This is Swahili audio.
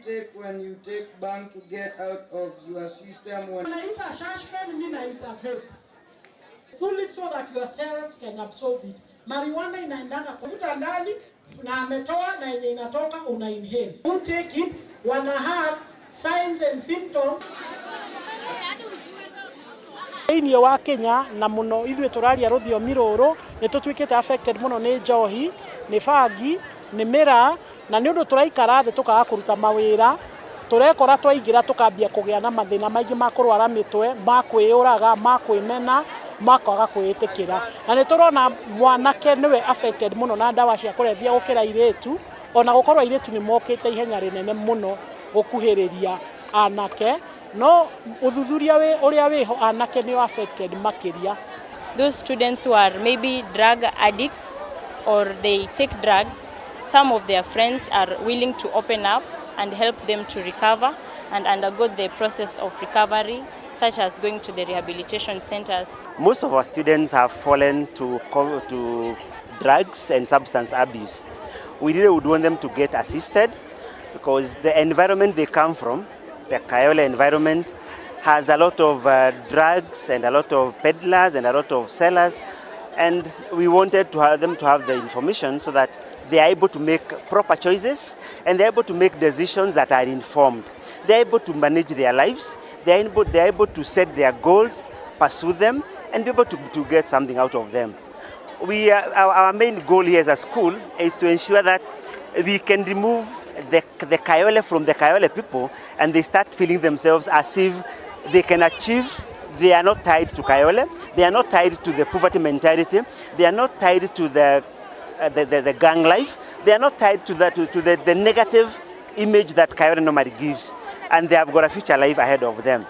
Take when you take bank to get out of your system. So that your cells can absorb it. Marijuana inaendanga kuvuta ndani na ametoa na yenye inatoka una inhale. You take it, wanna have signs and symptoms. Thĩinĩ wa Kenya na muno ithuĩ tũraria rũthiomi rũrũ nĩ tũtuĩkĩte affected muno nĩ njohi, nĩ bangi, nĩ mĩraa na nĩ ũndũ tũraikara thĩ tũkaga kũruta mawĩra tũrekora twaingĩra tũkambia kũgĩa na mathĩna maingĩ ma kũrwara mĩtwe, ma kwĩyũraga, ma kwĩmena, makaga kwĩĩtĩkĩra. Na nĩ tũrona mwanake nĩwe affected muno na ndawa cia kũrebia gũkĩra airĩtu, ona gũkorwo airĩtu nĩ mokĩte ihenya rĩnene muno gũkuhĩrĩria anake, no ũthuthuria ũrĩa wĩho anake nĩ affected makĩria. Those students who are maybe drug addicts or they take drugs, some of their friends are willing to open up and help them to recover and undergo the process of recovery, such as going to the rehabilitation centers. Most of our students have fallen to drugs and substance abuse. We really would want them to get assisted because the environment they come from, the Kayole environment, has a lot of drugs and a lot of peddlers and a lot of sellers, and we wanted to have them to have the information so that they are able to make proper choices and they are able to make decisions that are informed. They are able to manage their lives, they are able to set their goals, pursue them, and be able to get something out of them. Our main goal here as a school is to ensure that we can remove the Kayole from the Kayole people and they start feeling themselves as if they can achieve. They are not tied to Kayole, they are not tied to the poverty mentality, they are not tied to the gang life, they are not tied to the negative image that Kayole normally gives, and they have got a future life ahead of them.